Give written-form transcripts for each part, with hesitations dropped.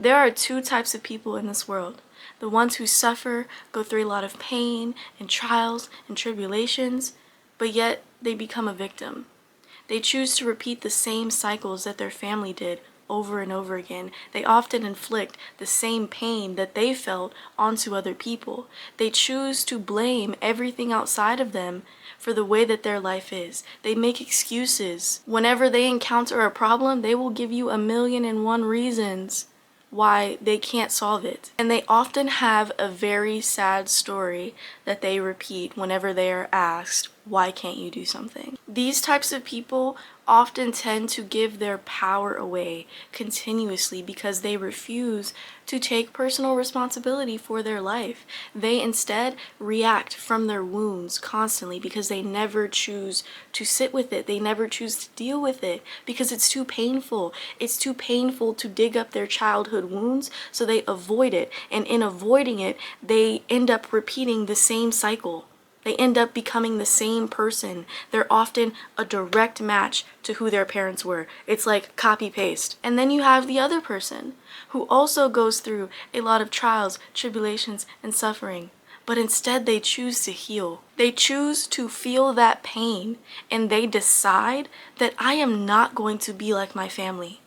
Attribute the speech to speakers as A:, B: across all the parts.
A: There are two types of people in this world. The ones who suffer, go through a lot of pain and trials and tribulations, but yet they become a victim. They choose to repeat the same cycles that their family did over and over again. They often inflict the same pain that they felt onto other people. They choose to blame everything outside of them for the way that their life is. They make excuses. Whenever they encounter a problem, they will give you 1,000,001 reasons why they can't solve it. And they often have a very sad story that they repeat whenever they are asked, why can't you do something? These types of people often tend to give their power away continuously because they refuse to take personal responsibility for their life. They instead react from their wounds constantly because they never choose to sit with it. They never choose to deal with it because it's too painful. It's too painful to dig up their childhood wounds, so they avoid it. And in avoiding it, they end up repeating the same cycle. They end up becoming the same person. They're often a direct match to who their parents were. It's like copy paste. And then you have the other person who also goes through a lot of trials, tribulations, and suffering. But instead they choose to heal. They choose to feel that pain, and they decide that I am not going to be like my family.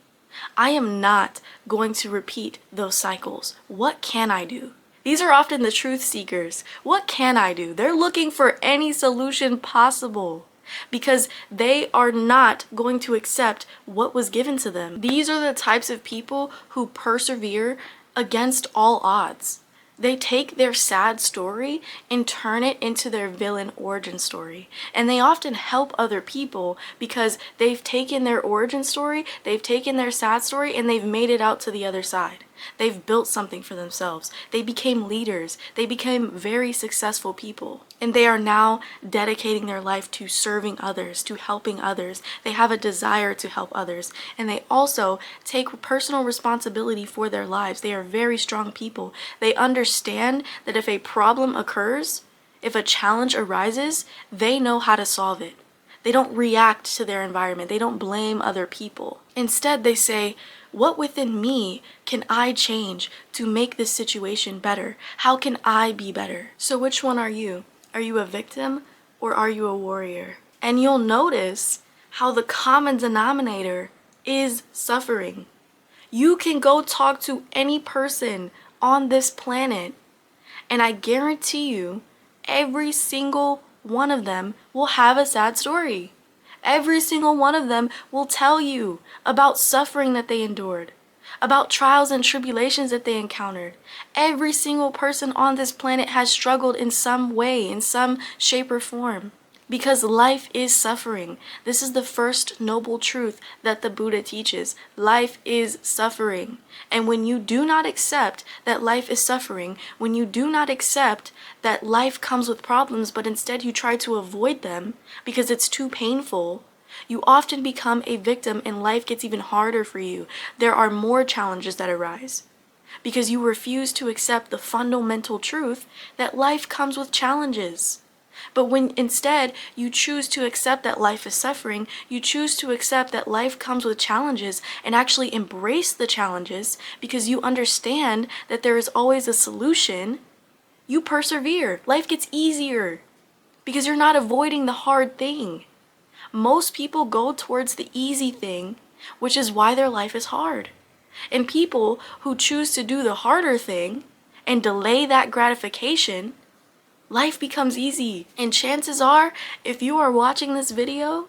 A: I am not going to repeat those cycles. What can I do? These are often the truth seekers. What can I do? They're looking for any solution possible because they are not going to accept what was given to them. These are the types of people who persevere against all odds. They take their sad story and turn it into their villain origin story. And they often help other people because they've taken their origin story, they've taken their sad story, and they've made it out to the other side. They've built something for themselves. They became leaders. They became very successful people. And they are now dedicating their life to serving others, to helping others. They have a desire to help others. And they also take personal responsibility for their lives. They are very strong people. They understand that if a problem occurs, if a challenge arises, they know how to solve it. They don't react to their environment. They don't blame other people. Instead, they say, what within me can I change to make this situation better? How can I be better? So which one are you? Are you a victim or are you a warrior? And you'll notice how the common denominator is suffering. You can go talk to any person on this planet, and I guarantee you, every single one of them will have a sad story. Every single one of them will tell you about suffering that they endured, about trials and tribulations that they encountered. Every single person on this planet has struggled in some way, in some shape or form, because life is suffering. This is the first noble truth that the Buddha teaches. Life is suffering. And when you do not accept that life is suffering, when you do not accept that life comes with problems, but instead you try to avoid them because it's too painful, you often become a victim and life gets even harder for you. There are more challenges that arise because you refuse to accept the fundamental truth that life comes with challenges. But when instead you choose to accept that life is suffering, you choose to accept that life comes with challenges and actually embrace the challenges because you understand that there is always a solution, you persevere. Life gets easier because you're not avoiding the hard thing. Most people go towards the easy thing, which is why their life is hard. And people who choose to do the harder thing and delay that gratification, life becomes easy. And chances are, if you are watching this video,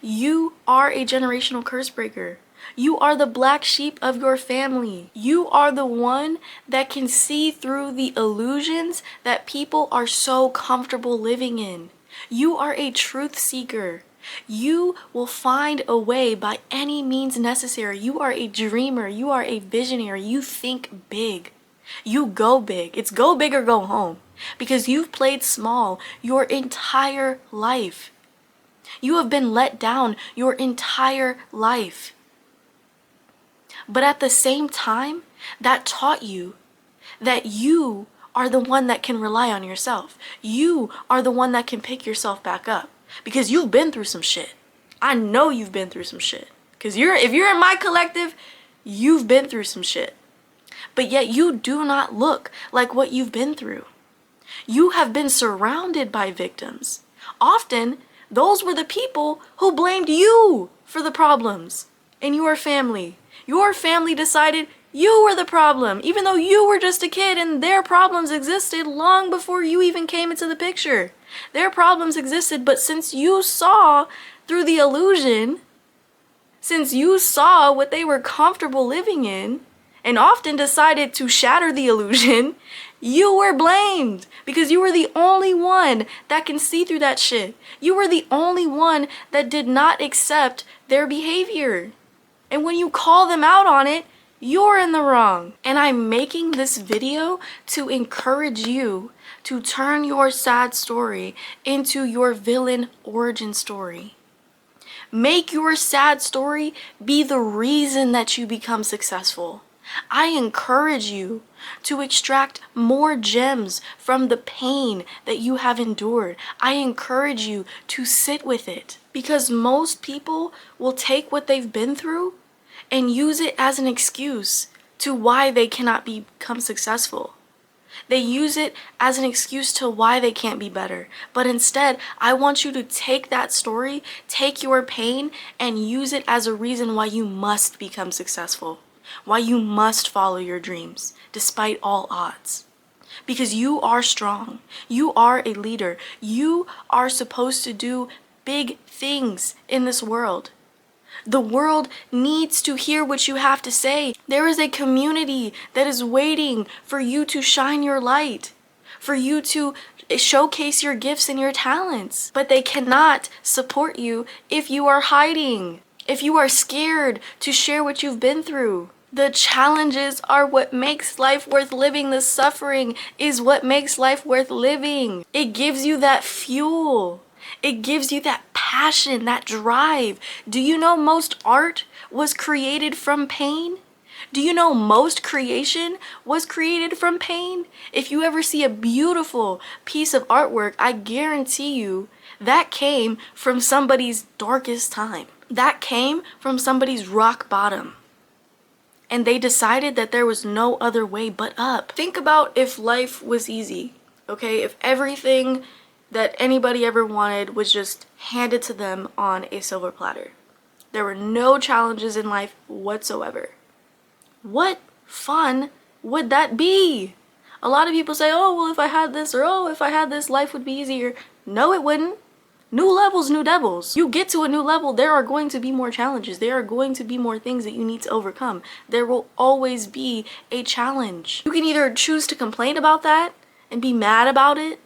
A: you are a generational curse breaker. You are the black sheep of your family. You are the one that can see through the illusions that people are so comfortable living in. You are a truth seeker. You will find a way by any means necessary. You are a dreamer. You are a visionary. You think big. You go big. It's go big or go home. Because you've played small your entire life. You have been let down your entire life. But at the same time, that taught you that you are the one that can rely on yourself. You are the one that can pick yourself back up. Because you've been through some shit. I know you've been through some shit. Because if you're in my collective, you've been through some shit. but yet you do not look like what you've been through. You have been surrounded by victims. Often, those were the people who blamed you for the problems in your family. Your family decided you were the problem, even though you were just a kid and their problems existed long before you even came into the picture. Their problems existed, but since you saw through the illusion, since you saw what they were comfortable living in, and often decided to shatter the illusion, you were blamed because you were the only one that can see through that shit. You were the only one that did not accept their behavior. And when you call them out on it, you're in the wrong. And I'm making this video to encourage you to turn your sad story into your villain origin story. Make your sad story be the reason that you become successful. I encourage you to extract more gems from the pain that you have endured. I encourage you to sit with it, because most people will take what they've been through and use it as an excuse to why they cannot become successful. They use it as an excuse to why they can't be better. But instead, I want you to take that story, take your pain, and use it as a reason why you must become successful, why you must follow your dreams, despite all odds. Because you are strong. You are a leader. You are supposed to do big things in this world. The world needs to hear what you have to say. There is a community that is waiting for you to shine your light, for you to showcase your gifts and your talents. But they cannot support you if you are hiding, if you are scared to share what you've been through. The challenges are what makes life worth living. The suffering is what makes life worth living. It gives you that fuel. It gives you that passion, that drive. Do you know most art was created from pain? Do you know most creation was created from pain? If you ever see a beautiful piece of artwork, I guarantee you that came from somebody's darkest time. That came from somebody's rock bottom. And they decided that there was no other way but up. Think about if life was easy, okay? If everything that anybody ever wanted was just handed to them on a silver platter. There were no challenges in life whatsoever. What fun would that be? A lot of people say, oh, well, if I had this, or oh, if I had this, life would be easier. No, it wouldn't. New levels, new devils. You get to a new level, there are going to be more challenges. There are going to be more things that you need to overcome. There will always be a challenge. You can either choose to complain about that and be mad about it,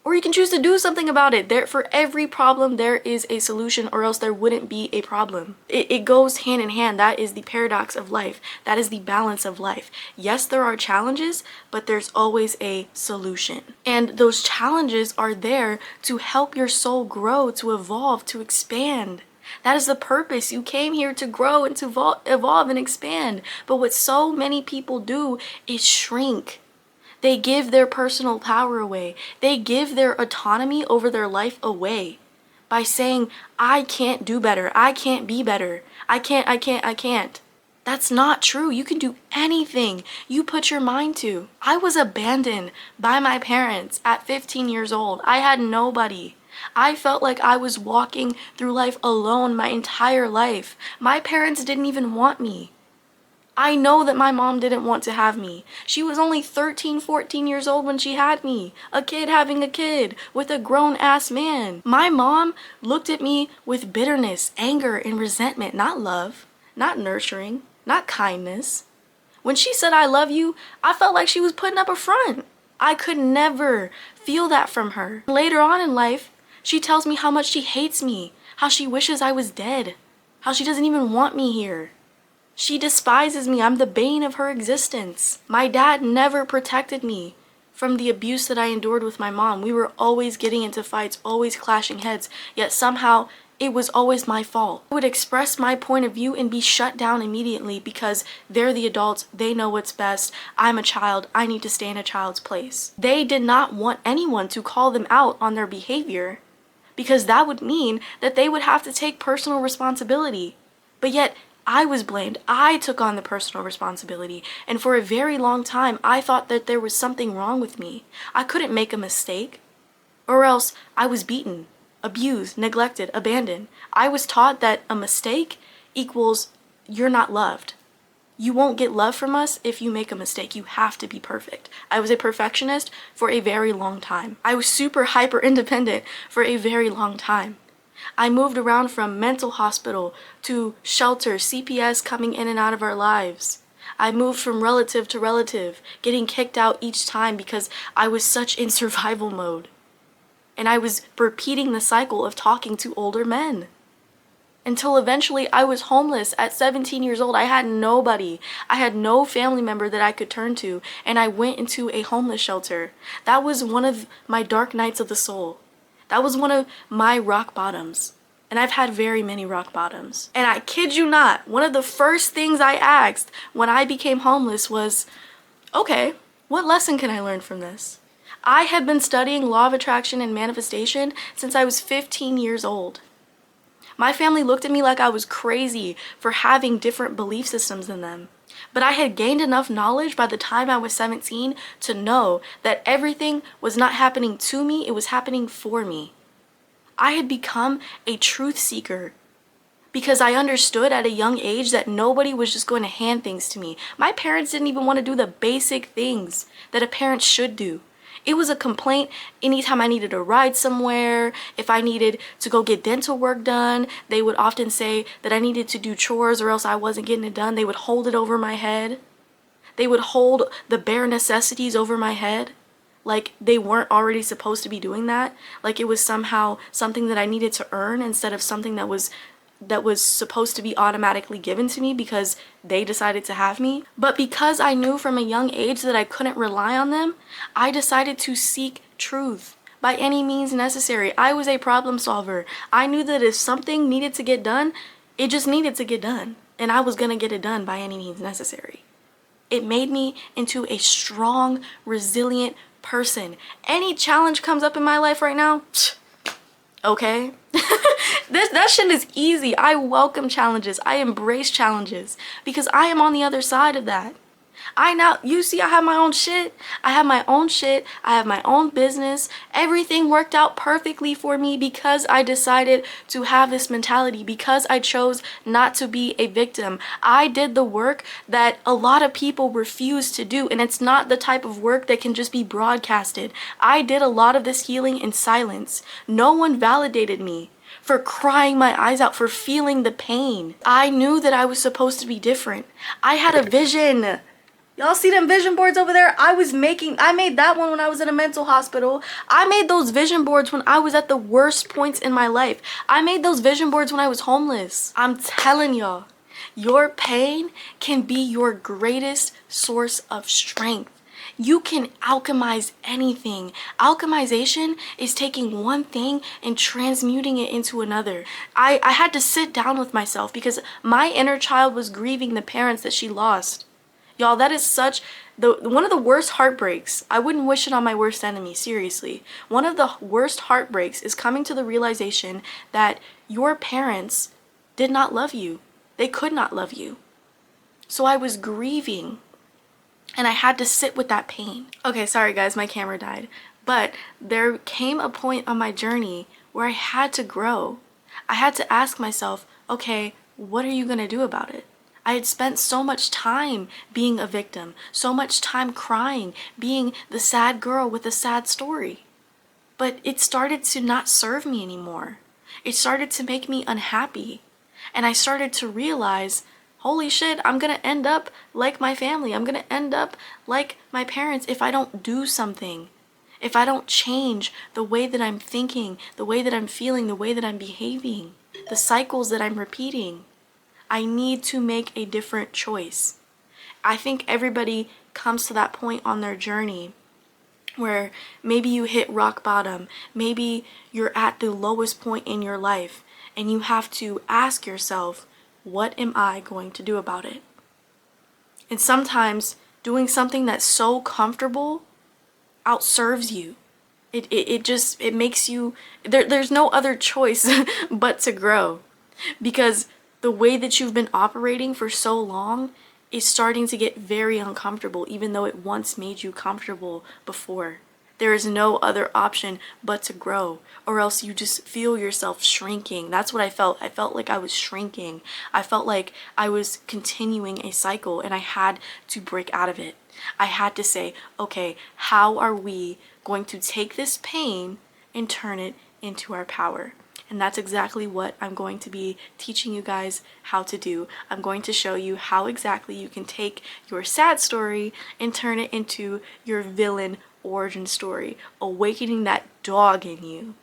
A: or you can choose to do something about it. For every problem, there is a solution, or else there wouldn't be a problem. It goes hand in hand. That is the paradox of life. That is the balance of life. Yes, there are challenges, but there's always a solution. And those challenges are there to help your soul grow, to evolve, to expand. That is the purpose. You came here to grow and to evolve and expand. But what so many people do is shrink. They give their personal power away. They give their autonomy over their life away by saying, I can't do better. I can't be better. I can't. That's not true. You can do anything you put your mind to. I was abandoned by my parents at 15 years old. I had nobody. I felt like I was walking through life alone my entire life. My parents didn't even want me. I know that my mom didn't want to have me. She was only 13, 14 years old when she had me. A kid having a kid with a grown-ass man. My mom looked at me with bitterness, anger, and resentment. Not love, not nurturing, not kindness. When she said, I love you, I felt like she was putting up a front. I could never feel that from her. Later on in life, she tells me how much she hates me, how she wishes I was dead, how she doesn't even want me here. She despises me. I'm the bane of her existence. My dad never protected me from the abuse that I endured with my mom. We were always getting into fights, always clashing heads, yet somehow it was always my fault. I would express my point of view and be shut down immediately because they're the adults, they know what's best. I'm a child, I need to stay in a child's place. They did not want anyone to call them out on their behavior because that would mean that they would have to take personal responsibility. But yet, I was blamed. I took on the personal responsibility. And for a very long time, I thought that there was something wrong with me. I couldn't make a mistake. Or else I was beaten, abused, neglected, abandoned. I was taught that a mistake equals you're not loved. You won't get love from us if you make a mistake. You have to be perfect. I was a perfectionist for a very long time. I was super hyper independent for a very long time. I moved around from mental hospital to shelter, CPS coming in and out of our lives. I moved from relative to relative, getting kicked out each time because I was such in survival mode. And I was repeating the cycle of talking to older men. Until eventually I was homeless at 17 years old. I had nobody. I had no family member that I could turn to, and I went into a homeless shelter. That was one of my dark nights of the soul. That was one of my rock bottoms. And I've had very many rock bottoms. And I kid you not, one of the first things I asked when I became homeless was, okay, what lesson can I learn from this? I had been studying law of attraction and manifestation since I was 15 years old. My family looked at me like I was crazy for having different belief systems than them. But I had gained enough knowledge by the time I was 17 to know that everything was not happening to me, it was happening for me. I had become a truth seeker because I understood at a young age that nobody was just going to hand things to me. My parents didn't even want to do the basic things that a parent should do. It was a complaint anytime I needed a ride somewhere. If I needed to go get dental work done, they would often say that I needed to do chores or else I wasn't getting it done. They would hold it over my head. They would hold the bare necessities over my head like they weren't already supposed to be doing that. Like it was somehow something that I needed to earn instead of something that was supposed to be automatically given to me because they decided to have me. But because I knew from a young age that I couldn't rely on them, I decided to seek truth by any means necessary. I was a problem solver. I knew that if something needed to get done, it just needed to get done. And I was gonna get it done by any means necessary. It made me into a strong, resilient person. Any challenge comes up in my life right now, okay? That shit is easy. I welcome challenges. I embrace challenges because I am on the other side of that. You see, I have my own shit. I have my own shit. I have my own business. Everything worked out perfectly for me because I decided to have this mentality, because I chose not to be a victim. I did the work that a lot of people refuse to do, and it's not the type of work that can just be broadcasted. I did a lot of this healing in silence. No one validated me for crying my eyes out, for feeling the pain. I knew that I was supposed to be different. I had a vision. Y'all see them vision boards over there? I made that one when I was in a mental hospital. I made those vision boards when I was at the worst points in my life. I made those vision boards when I was homeless. I'm telling y'all, your pain can be your greatest source of strength. You can alchemize anything. Alchemization is taking one thing and transmuting it into another. I had to sit down with myself because my inner child was grieving the parents that she lost. Y'all, that is one of the worst heartbreaks. I wouldn't wish it on my worst enemy, seriously. One of the worst heartbreaks is coming to the realization that your parents did not love you. They could not love you. So I was grieving, and I had to sit with that pain. Okay, sorry guys, my camera died. But there came a point on my journey where I had to grow. I had to ask myself, okay, what are you gonna do about it? I had spent so much time being a victim, so much time crying, being the sad girl with a sad story. But it started to not serve me anymore. It started to make me unhappy. And I started to realize, holy shit, I'm gonna end up like my family. I'm gonna end up like my parents if I don't do something. If I don't change the way that I'm thinking, the way that I'm feeling, the way that I'm behaving, the cycles that I'm repeating. I need to make a different choice. I think everybody comes to that point on their journey where maybe you hit rock bottom, maybe you're at the lowest point in your life, and you have to ask yourself, what am I going to do about it? And sometimes doing something that's so comfortable outserves you. It makes you, there's no other choice but to grow. Because The way that you've been operating for so long is starting to get very uncomfortable, even though it once made you comfortable before. There is no other option but to grow, or else you just feel yourself shrinking. That's what I felt. I felt like I was shrinking. I felt like I was continuing a cycle, and I had to break out of it. I had to say, okay, how are we going to take this pain and turn it into our power? And that's exactly what I'm going to be teaching you guys how to do. I'm going to show you how exactly you can take your sad story and turn it into your villain origin story, awakening that dog in you,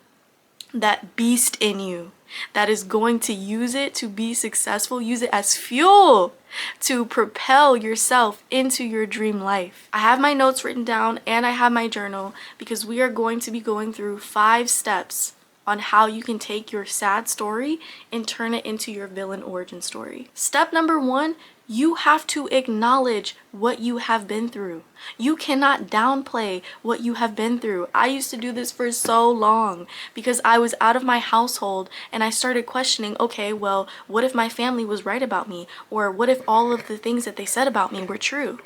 A: that beast in you that is going to use it to be successful, use it as fuel to propel yourself into your dream life. I have my notes written down and I have my journal because we are going to be going through 5 steps on how you can take your sad story and turn it into your villain origin story. Step number 1, you have to acknowledge what you have been through. You cannot downplay what you have been through. I used to do this for so long because I was out of my household and I started questioning, okay, well, what if my family was right about me? Or what if all of the things that they said about me were true?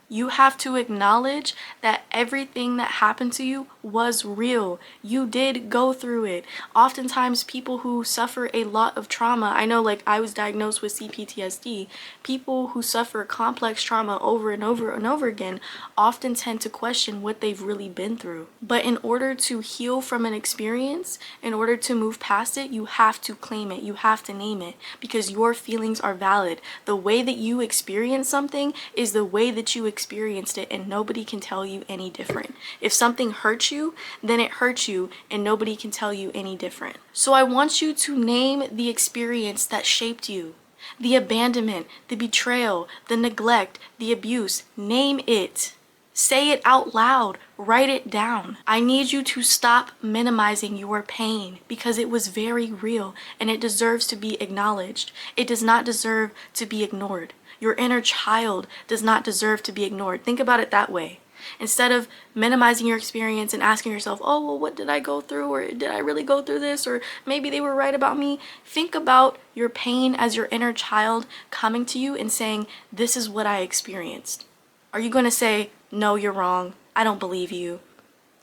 A: You have to acknowledge that everything that happened to you was real. You did go through it. Oftentimes, people who suffer a lot of trauma, I know like I was diagnosed with CPTSD, people who suffer complex trauma over and over and over again often tend to question what they've really been through. But in order to heal from an experience, in order to move past it, you have to claim it. You have to name it because your feelings are valid. The way that you experience something is the way that you experienced it, and nobody can tell you any different. If something hurts you, then it hurts you, and nobody can tell you any different. So I want you to name the experience that shaped you. The abandonment, the betrayal, the neglect, the abuse. Name it. Say it out loud. Write it down. I need you to stop minimizing your pain because it was very real and it deserves to be acknowledged. It does not deserve to be ignored. Your inner child does not deserve to be ignored. Think about it that way. Instead of minimizing your experience and asking yourself, oh, well, what did I go through? Or did I really go through this? Or maybe they were right about me. Think about your pain as your inner child coming to you and saying, this is what I experienced. Are you going to say, no, you're wrong. I don't believe you.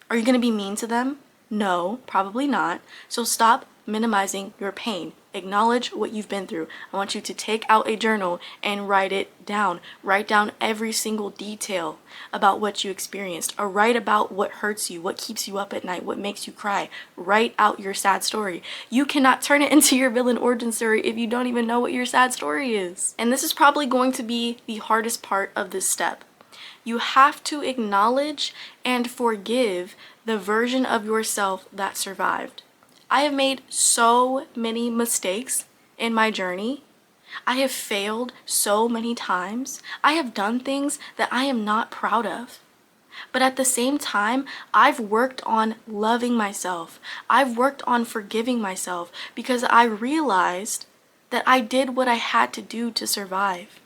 A: Are you going to be mean to them? No, probably not. So stop minimizing your pain. Acknowledge what you've been through. I want you to take out a journal and write it down. Write down every single detail about what you experienced, or write about what hurts you, what keeps you up at night, what makes you cry. Write out your sad story. You cannot turn it into your villain origin story if you don't even know what your sad story is. And this is probably going to be the hardest part of this step. You have to acknowledge and forgive the version of yourself that survived. I have made so many mistakes in my journey. I have failed so many times. I have done things that I am not proud of. But at the same time, I've worked on loving myself. I've worked on forgiving myself because I realized that I did what I had to do to survive.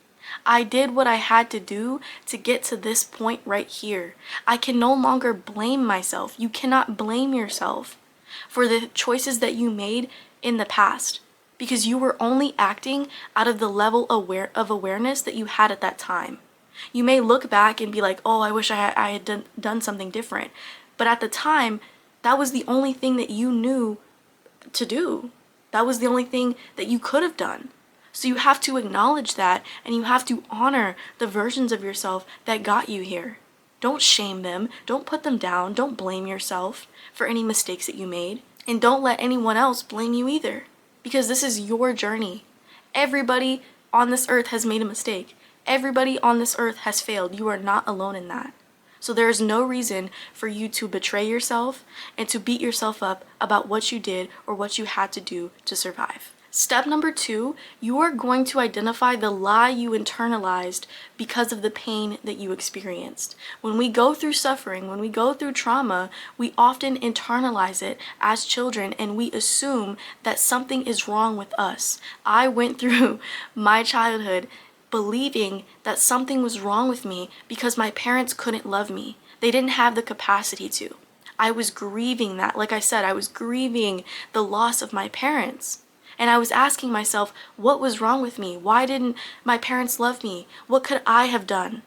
A: I did what I had to do to get to this point right here. I can no longer blame myself. You cannot blame yourself for the choices that you made in the past because you were only acting out of the level of awareness that you had at that time. You may look back and be like, oh, I wish I had done something different. But at the time, that was the only thing that you knew to do. That was the only thing that you could have done. So you have to acknowledge that, and you have to honor the versions of yourself that got you here. Don't shame them. Don't put them down. Don't blame yourself for any mistakes that you made. And don't let anyone else blame you either, because this is your journey. Everybody on this earth has made a mistake. Everybody on this earth has failed. You are not alone in that. So there is no reason for you to betray yourself and to beat yourself up about what you did or what you had to do to survive. Step number 2, you are going to identify the lie you internalized because of the pain that you experienced. When we go through suffering, when we go through trauma, we often internalize it as children and we assume that something is wrong with us. I went through my childhood believing that something was wrong with me because my parents couldn't love me. They didn't have the capacity to. I was grieving that. Like I said, I was grieving the loss of my parents. And I was asking myself, what was wrong with me? Why didn't my parents love me? What could I have done?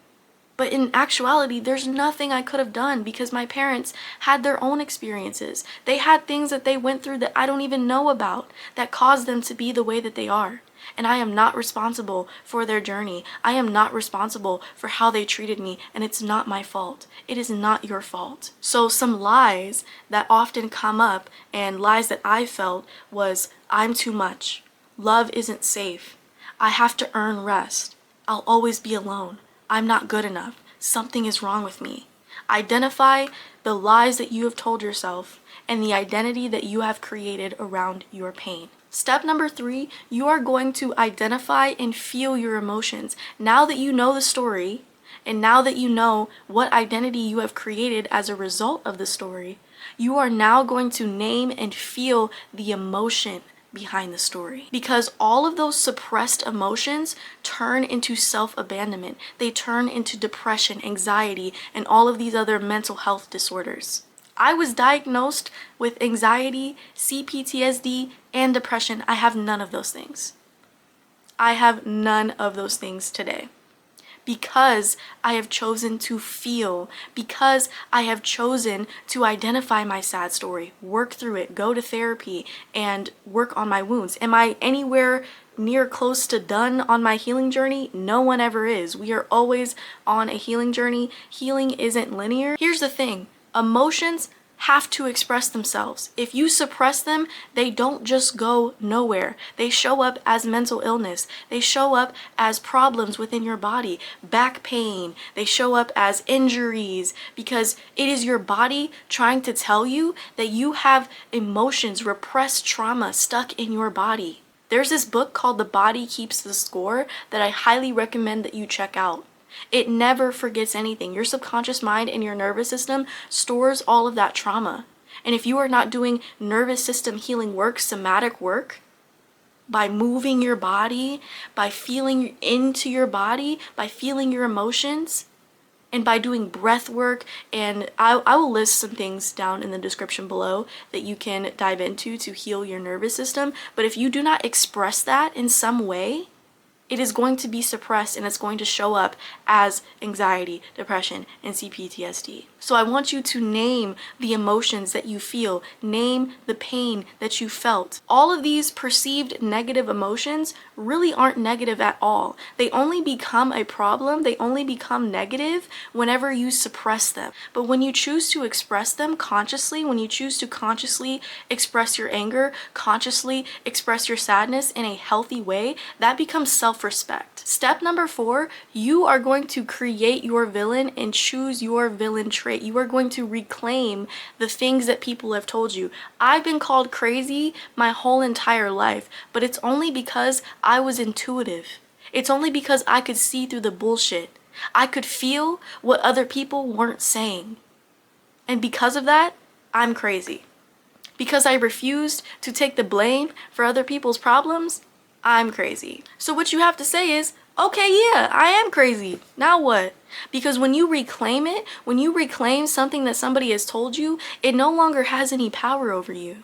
A: But in actuality, there's nothing I could have done because my parents had their own experiences. They had things that they went through that I don't even know about that caused them to be the way that they are. And I am not responsible for their journey. I am not responsible for how they treated me, and it's not my fault. It is not your fault. So some lies that often come up, and lies that I felt, was I'm too much. Love isn't safe. I have to earn rest. I'll always be alone. I'm not good enough. Something is wrong with me. Identify the lies that you have told yourself and the identity that you have created around your pain. Step number 3, you are going to identify and feel your emotions. Now that you know the story, and now that you know what identity you have created as a result of the story, you are now going to name and feel the emotion behind the story. Because all of those suppressed emotions turn into self-abandonment. They turn into depression, anxiety, and all of these other mental health disorders. I was diagnosed with anxiety, CPTSD, and depression. I have none of those things. I have none of those things today. Because I have chosen to feel, because I have chosen to identify my sad story, work through it, go to therapy, and work on my wounds. Am I anywhere near close to done on my healing journey? No one ever is. We are always on a healing journey. Healing isn't linear. Here's the thing, emotions have to express themselves. If you suppress them, they don't just go nowhere. They show up as mental illness. They show up as problems within your body, back pain. They show up as injuries because it is your body trying to tell you that you have emotions, repressed trauma stuck in your body. There's this book called The Body Keeps the Score that I highly recommend that you check out. It never forgets anything. Your subconscious mind and your nervous system stores all of that trauma. And if you are not doing nervous system healing work, somatic work, by moving your body, by feeling into your body, by feeling your emotions, and by doing breath work, and I will list some things down in the description below that you can dive into to heal your nervous system. But if you do not express that in some way, it is going to be suppressed and it's going to show up as anxiety, depression, and CPTSD. So I want you to name the emotions that you feel, name the pain that you felt. All of these perceived negative emotions really aren't negative at all. They only become a problem, they only become negative whenever you suppress them. But when you choose to express them consciously, when you choose to consciously express your anger, consciously express your sadness in a healthy way, that becomes self-respect. Step number 4, you are going to create your villain and choose your villain trait. You are going to reclaim the things that people have told you. I've been called crazy my whole entire life, but it's only because I was intuitive. It's only because I could see through the bullshit. I could feel what other people weren't saying. And because of that, I'm crazy. Because I refused to take the blame for other people's problems, I'm crazy. So what you have to say is, okay, yeah, I am crazy. Now what? Because when you reclaim it, when you reclaim something that somebody has told you, it no longer has any power over you.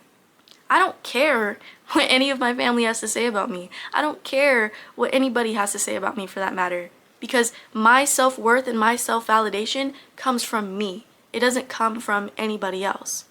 A: I don't care what any of my family has to say about me. I don't care what anybody has to say about me for that matter. Because my self-worth and my self-validation comes from me. It doesn't come from anybody else.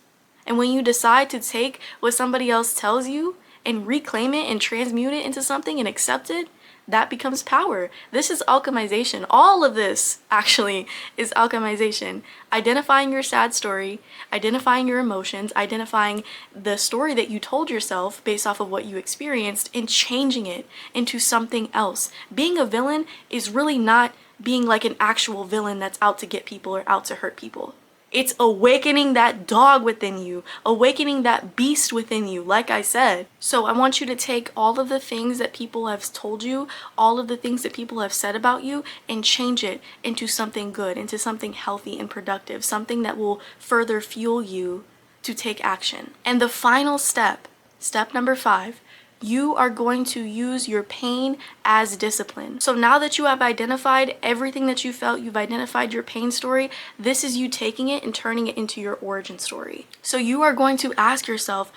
A: And when you decide to take what somebody else tells you and reclaim it and transmute it into something and accept it, that becomes power. This is alchemization. All of this actually is alchemization. Identifying your sad story, identifying your emotions, identifying the story that you told yourself based off of what you experienced, and changing it into something else. Being a villain is really not being like an actual villain that's out to get people or out to hurt people. It's awakening that dog within you, awakening that beast within you, like I said. So I want you to take all of the things that people have told you, all of the things that people have said about you, and change it into something good, into something healthy and productive, something that will further fuel you to take action. And the final step, step number 5, you are going to use your pain as discipline. So now that you have identified everything that you felt, you've identified your pain story, this is you taking it and turning it into your origin story. So you are going to ask yourself,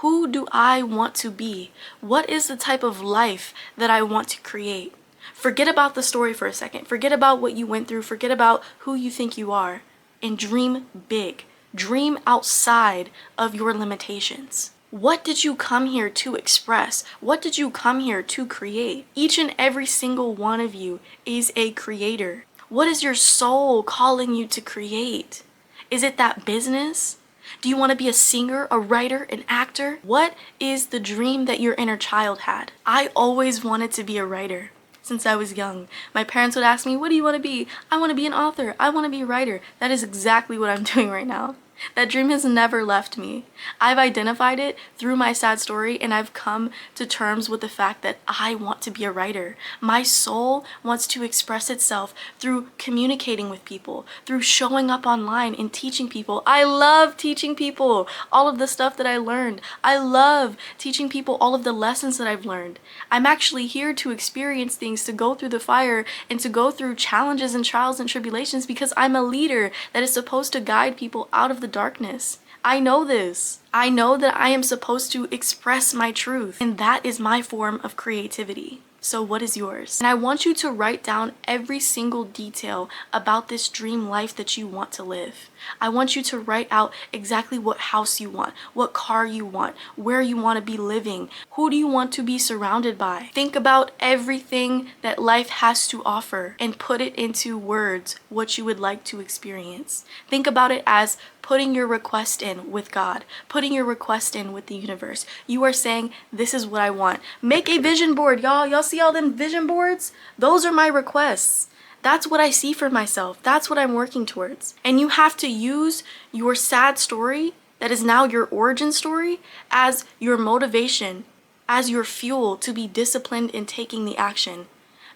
A: Who do I want to be? What is the type of life that I want to create? Forget about the story for a second. Forget about what you went through. Forget about who you think you are. And dream big. Dream outside of your limitations. What did you come here to express? What did you come here to create? Each and every single one of you is a creator. What is your soul calling you to create? Is it that business? Do you want to be a singer, a writer, an actor? What is the dream that your inner child had? I always wanted to be a writer since I was young. My parents would ask me, what do you want to be? I want to be an author. I want to be a writer. That is exactly what I'm doing right now. That dream has never left me. I've identified it through my sad story, and I've come to terms with the fact that I want to be a writer. My soul wants to express itself through communicating with people, through showing up online and teaching people. I love teaching people all of the stuff that I learned. I love teaching people all of the lessons that I've learned. I'm actually here to experience things, to go through the fire, and to go through challenges and trials and tribulations, because I'm a leader that is supposed to guide people out of the darkness. I know this. I know that I am supposed to express my truth, and that is my form of creativity. So what is yours? And I want you to write down every single detail about this dream life that you want to live. I want you to write out exactly what house you want, what car you want, where you want to be living, who do you want to be surrounded by. Think about everything that life has to offer and put it into words, what you would like to experience. Think about it as putting your request in with God, putting your request in with the universe. You are saying, this is what I want. Make a vision board, y'all. Y'all see all them vision boards? Those are my requests. That's what I see for myself. That's what I'm working towards. And you have to use your sad story, that is now your origin story, as your motivation, as your fuel to be disciplined in taking the action.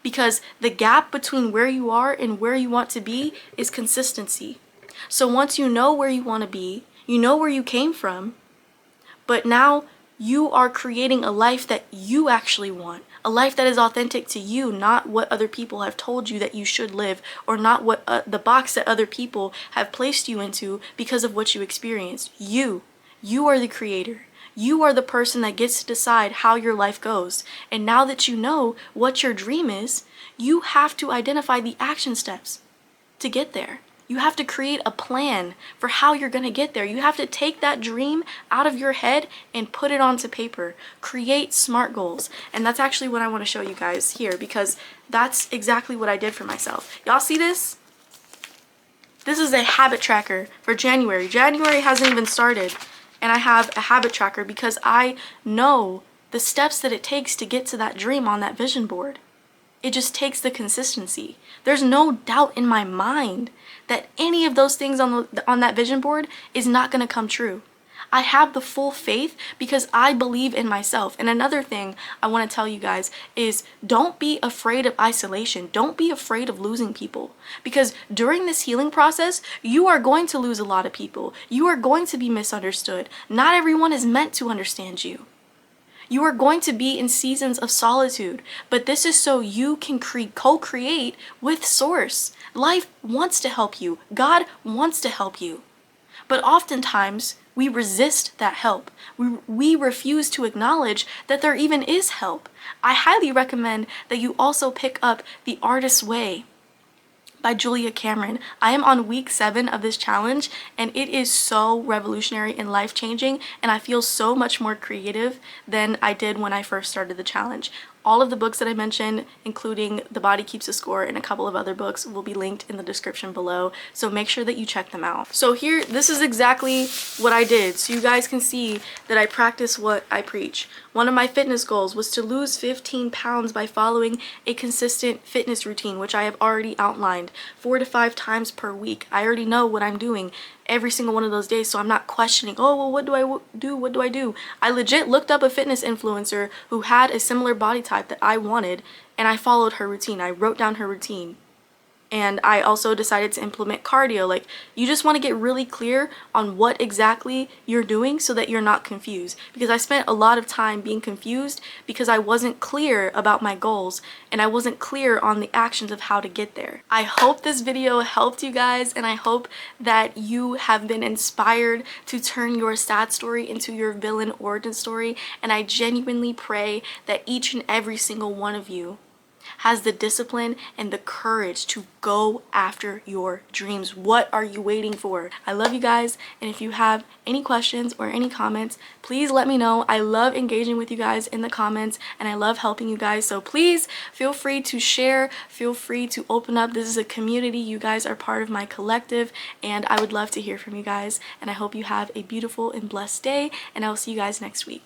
A: Because the gap between where you are and where you want to be is consistency. So once you know where you want to be, you know where you came from, but now you are creating a life that you actually want, a life that is authentic to you, not what other people have told you that you should live, or not what the box that other people have placed you into because of what you experienced. You are the creator. You are the person that gets to decide how your life goes. And now that you know what your dream is, you have to identify the action steps to get there. You have to create a plan for how you're going to get there. You have to take that dream out of your head and put it onto paper. Create SMART goals. And that's actually what I want to show you guys here, because that's exactly what I did for myself. Y'all see this? This is a habit tracker for January. January hasn't even started, and I have a habit tracker because I know the steps that it takes to get to that dream on that vision board. It just takes the consistency. There's no doubt in my mind that any of those things on that vision board is not going to come true. I have the full faith because I believe in myself. And another thing I want to tell you guys is, don't be afraid of isolation. Don't be afraid of losing people. Because during this healing process, you are going to lose a lot of people. You are going to be misunderstood. Not everyone is meant to understand you. You are going to be in seasons of solitude, but this is so you can co-create with Source. Life wants to help you. God wants to help you. But oftentimes, we resist that help. We refuse to acknowledge that there even is help. I highly recommend that you also pick up The Artist's Way by Julia Cameron. I am on week 7 of this challenge, and it is so revolutionary and life-changing, and I feel so much more creative than I did when I first started the challenge. All of the books that I mentioned, including The Body Keeps a Score and a couple of other books, will be linked in the description below, so make sure that you check them out. So here, this is exactly what I did, so you guys can see that I practice what I preach. One of my fitness goals was to lose 15 pounds by following a consistent fitness routine, which I have already outlined, 4 to 5 times per week. I already know what I'm doing every single one of those days, so I'm not questioning, oh, well, what do I do? I legit looked up a fitness influencer who had a similar body type that I wanted, and I followed her routine. I wrote down her routine. And I also decided to implement cardio. Like, you just want to get really clear on what exactly you're doing so that you're not confused. Because I spent a lot of time being confused because I wasn't clear about my goals and I wasn't clear on the actions of how to get there. I hope this video helped you guys, and I hope that you have been inspired to turn your sad story into your villain origin story. And I genuinely pray that each and every single one of you has the discipline and the courage to go after your dreams. What are you waiting for? I love you guys, and if you have any questions or any comments, please let me know. I love engaging with you guys in the comments, and I love helping you guys, so please feel free to share, feel free to open up. This is a community. You guys are part of my collective, and I would love to hear from you guys, and I hope you have a beautiful and blessed day, and I will see you guys next week.